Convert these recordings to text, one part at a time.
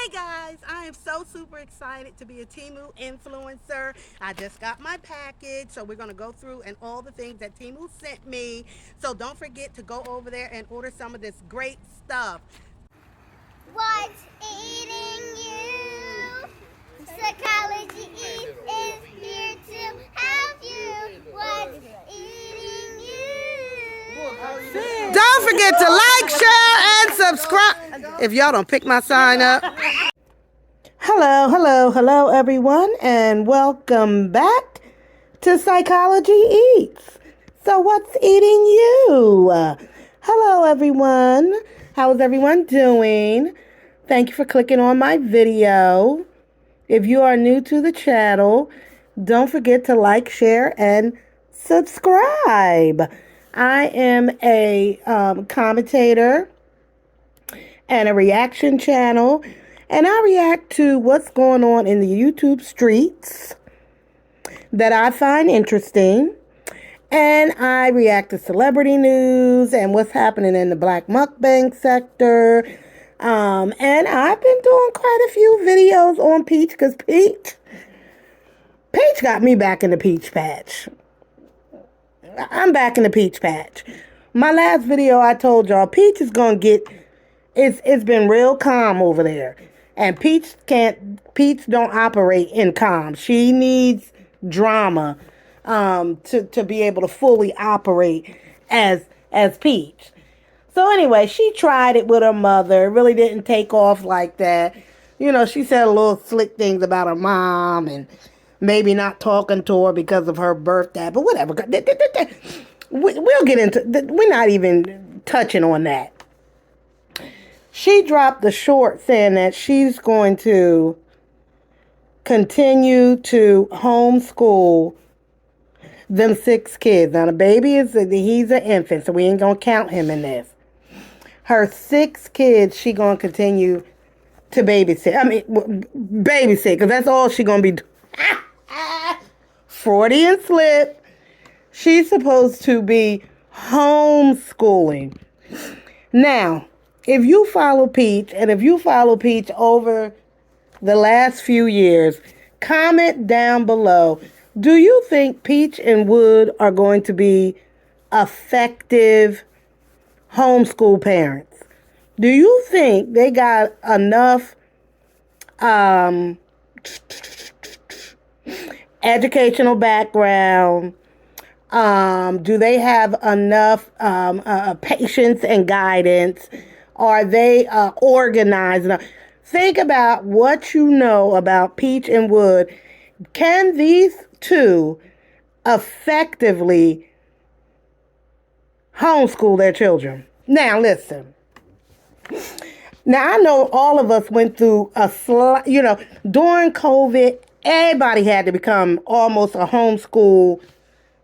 Hey guys, I am so super excited to be a TEMU influencer. I just got my package, so we're going to go through and all the things that TEMU sent me. So don't forget to go over there and order some of this great stuff. What's eating you? Psychology is here to help you. What's eating you? Don't forget to like, share, and subscribe. If y'all don't pick my sign up. Hello, everyone, and welcome back to Psychology Eats. So, what's eating you? Hello, everyone. How is everyone doing? Thank you for clicking on my video. If you are new to the channel, don't forget to like, share, and subscribe. I am a commentator and a reaction channel, and I react to what's going on in the YouTube streets that I find interesting. And I react to celebrity news and what's happening in the black mukbang sector. And I've been doing quite a few videos on Peach because Peach got me back in the Peach Patch. I'm back in the Peach Patch. My last video I told y'all Peach is gonna get it's been real calm over there. And Peach don't operate in calm. She needs drama to be able to fully operate as Peach. So anyway, she tried it with her mother. It really didn't take off like that. You know, she said a little slick things about her mom and maybe not talking to her because of her birthday, but whatever. We'll get into. We're not even touching on that. She dropped the short saying that she's going to continue to homeschool them 6 kids. Now the baby he's an infant, so we ain't gonna count him in this. Her 6 kids, she gonna continue to babysit. Babysit, because that's all she gonna be doing. Freudian slip. She's supposed to be homeschooling. Now, if you follow Peach, and if you follow Peach over the last few years, comment down below. Do you think Peach and Wood are going to be effective homeschool parents? Do you think they got enough educational background? Do they have enough patience and guidance? Are they organized enough? Think about what you know about Peach and Wood. Can these two effectively homeschool their children? Now, listen. Now, I know all of us went through during COVID, everybody had to become almost a homeschool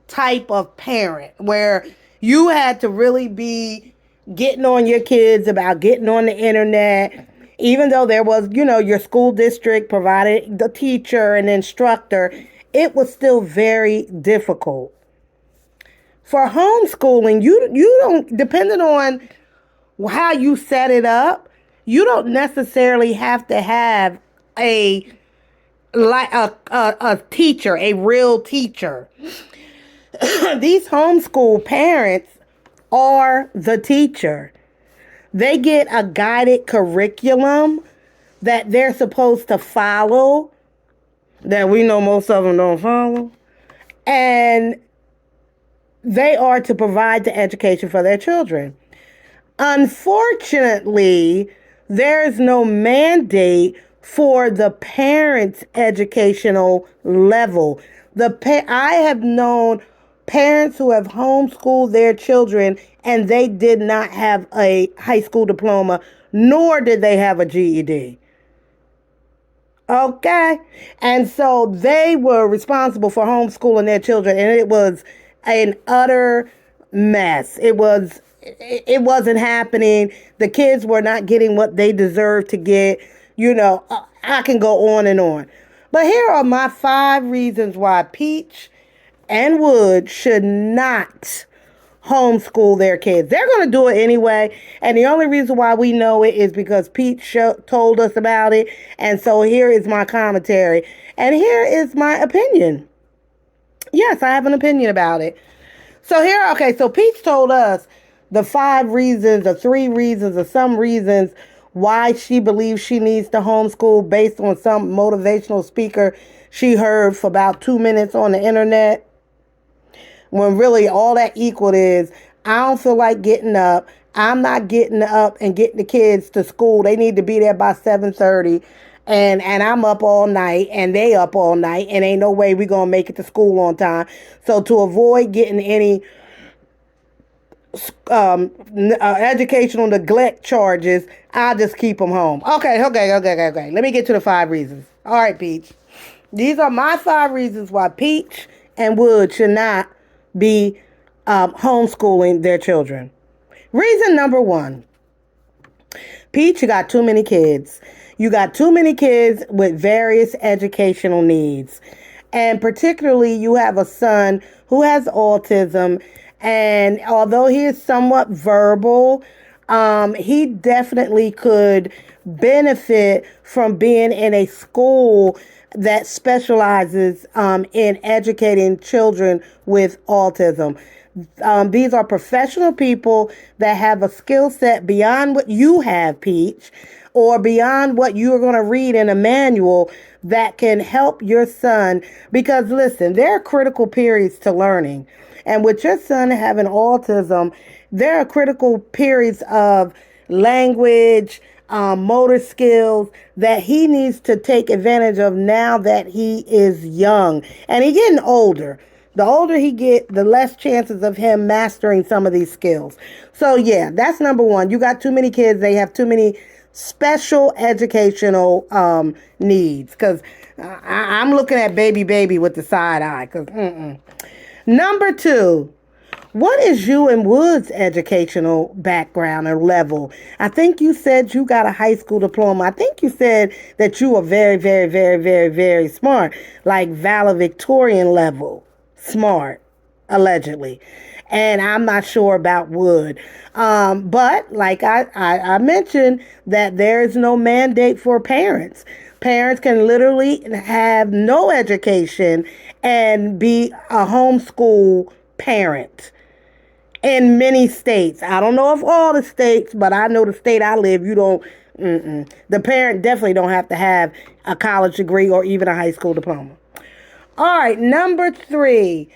type of parent where you had to really be getting on your kids about getting on the internet. Even though there was, your school district provided the teacher and instructor, it was still very difficult. For homeschooling, you don't, depending on how you set it up, you don't necessarily have to have a teacher, a real teacher. These homeschool parents are the teacher. They get a guided curriculum that they're supposed to follow, that we know most of them don't follow. And they are to provide the education for their children. Unfortunately, there's no mandate for the parents' educational level. I have known parents who have homeschooled their children and they did not have a high school diploma, nor did they have a GED. Okay? And so they were responsible for homeschooling their children, and it was an utter mess. It wasn't happening. The kids were not getting what they deserved to get. I can go on and on. But here are my 5 reasons why Peach and Wood should not homeschool their kids. They're going to do it anyway. And the only reason why we know it is because Pete told us about it. And so here is my commentary. And here is my opinion. Yes, I have an opinion about it. So Peach told us the 5 reasons or 3 reasons or some reasons why she believes she needs to homeschool based on some motivational speaker she heard for about 2 minutes on the internet. When really all that equaled is, I don't feel like getting up. I'm not getting up and getting the kids to school. They need to be there by 7:30. And I'm up all night and they up all night and ain't no way we gonna make it to school on time. So to avoid getting any educational neglect charges, I'll just keep them home. Okay. Let me get to the 5 reasons. All right, Peach. These are my 5 reasons why Peach and Wood should not be homeschooling their children. Reason number 1. Peach, you got too many kids. You got too many kids with various educational needs. And particularly, you have a son who has autism. And although he is somewhat verbal, he definitely could benefit from being in a school that specializes in educating children with autism. These are professional people that have a skill set beyond what you have, Peach, or beyond what you're going to read in a manual that can help your son. Because listen, there are critical periods to learning. And with your son having autism, there are critical periods of language, motor skills that he needs to take advantage of now that he is young. And he's getting older. The older he get, the less chances of him mastering some of these skills. So yeah, that's number 1. You got too many kids. They have too many special educational needs. Because I'm looking at baby with the side eye. Number 2. What is you and Wood's educational background or level? I think you said you got a high school diploma. I think you said that you were very, very, very, very, very smart, like valedictorian level smart, allegedly. And I'm not sure about Wood. But like I mentioned, that there is no mandate for parents. Parents can literally have no education and be a homeschool parent in many states. I don't know if all the states, but I know the state I live, you don't, the parent definitely don't have to have a college degree or even a high school diploma. All right, number 3.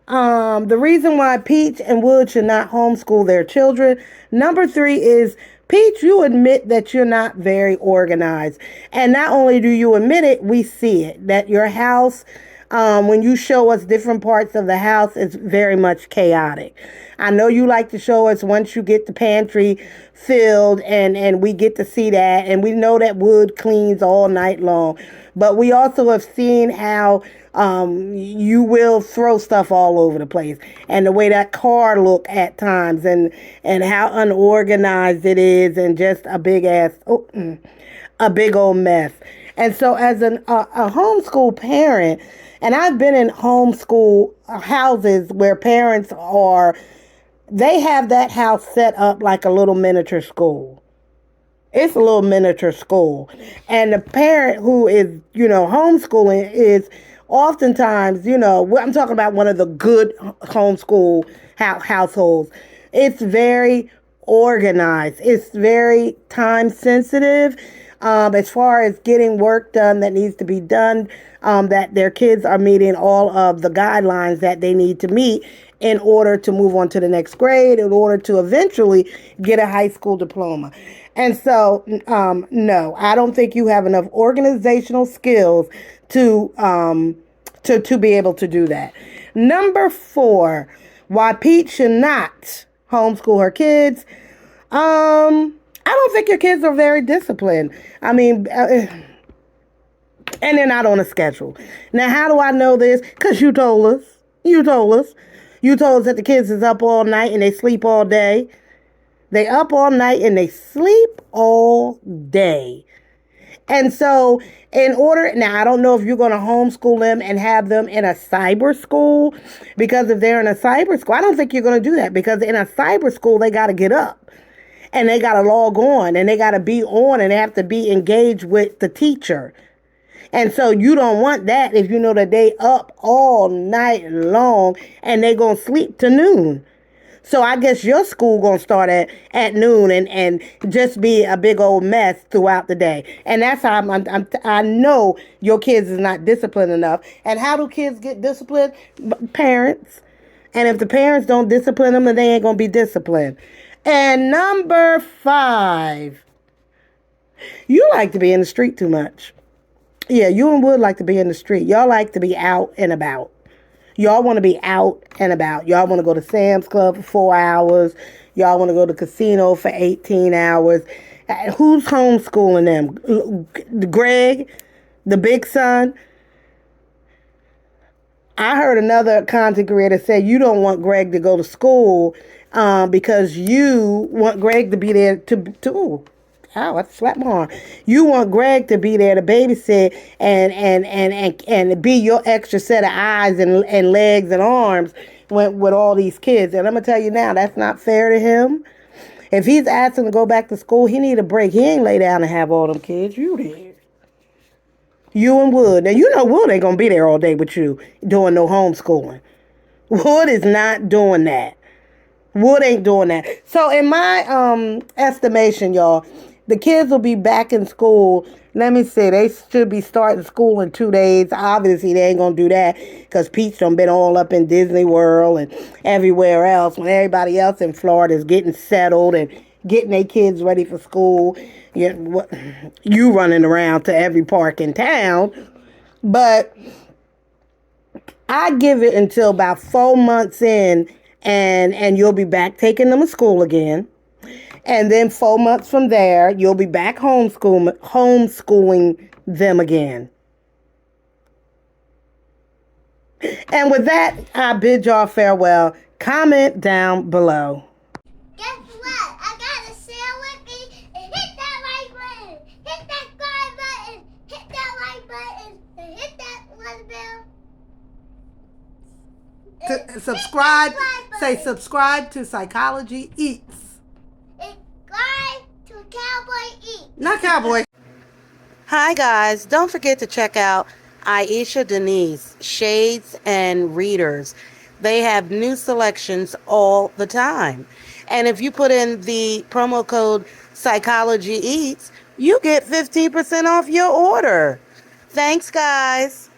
The reason why Peach and Wood should not homeschool their children. Number 3 is, Peach, you admit that you're not very organized. And not only do you admit it, we see it. That your house, when you show us different parts of the house, is very much chaotic. I know you like to show us once you get the pantry filled, and we get to see that. And we know that Wood cleans all night long. But we also have seen how you will throw stuff all over the place, and the way that car look at times, and how unorganized it is, and just a big old mess. And so as a homeschool parent, and I've been in homeschool houses where parents they have that house set up like a little miniature school. It's a little miniature school. And the parent who is, homeschooling is oftentimes, I'm talking about one of the good homeschool households. It's very organized. It's very time sensitive. As far as getting work done that needs to be done, that their kids are meeting all of the guidelines that they need to meet in order to move on to the next grade, in order to eventually get a high school diploma. And so, no, I don't think you have enough organizational skills to be able to do that. Number 4, why Pete should not homeschool her kids. I don't think your kids are very disciplined. I mean, and they're not on a schedule. Now, how do I know this? Because you told us. You told us. You told us that the kids is up all night and they sleep all day. They up all night and they sleep all day. And so, in order, now I don't know if you're going to homeschool them and have them in a cyber school, because if they're in a cyber school, I don't think you're going to do that, because in a cyber school, they got to get up and they got to log on and they got to be on and they have to be engaged with the teacher. And so you don't want that if you know that they up all night long and they going to sleep to noon. So I guess your school gonna start at noon and just be a big old mess throughout the day. And that's how I know your kids is not disciplined enough. And how do kids get disciplined? Parents. And if the parents don't discipline them, then they ain't gonna be disciplined. And number 5, you like to be in the street too much. Yeah, you and Wood like to be in the street. Y'all like to be out and about. Y'all want to be out and about. Y'all want to go to Sam's Club for 4 hours. Y'all want to go to the casino for 18 hours. Who's homeschooling them? Greg, the big son? I heard another content creator say you don't want Greg to go to school because you want Greg to be there to ow, I slapped my arm. You want Greg to be there to babysit and be your extra set of eyes and legs and arms with all these kids. And I'm going to tell you now, that's not fair to him. If he's asking to go back to school, he need a break. He ain't lay down and have all them kids. You did. You and Wood. Now, you know Wood ain't going to be there all day with you doing no homeschooling. Wood is not doing that. Wood ain't doing that. So in my estimation, y'all, the kids will be back in school. Let me see. They should be starting school in 2 days. Obviously, they ain't going to do that because Pete's done been all up in Disney World and everywhere else when everybody else in Florida is getting settled and getting their kids ready for school. You running around to every park in town. But I give it until about 4 months in and you'll be back taking them to school again. And then 4 months from there, you'll be back homeschooling them again. And with that, I bid y'all farewell. Comment down below. Guess what? I got a share with me and hit that like button. Hit that subscribe button. Hit that like button. And hit that little bell. Subscribe. Say subscribe to Psychology Eats. Subscribe to Cowboy Eats. Not Cowboy. Hi guys, don't forget to check out Aisha Denise Shades and Readers. They have new selections all the time. And if you put in the promo code Psychology Eats, you get 15% off your order. Thanks guys.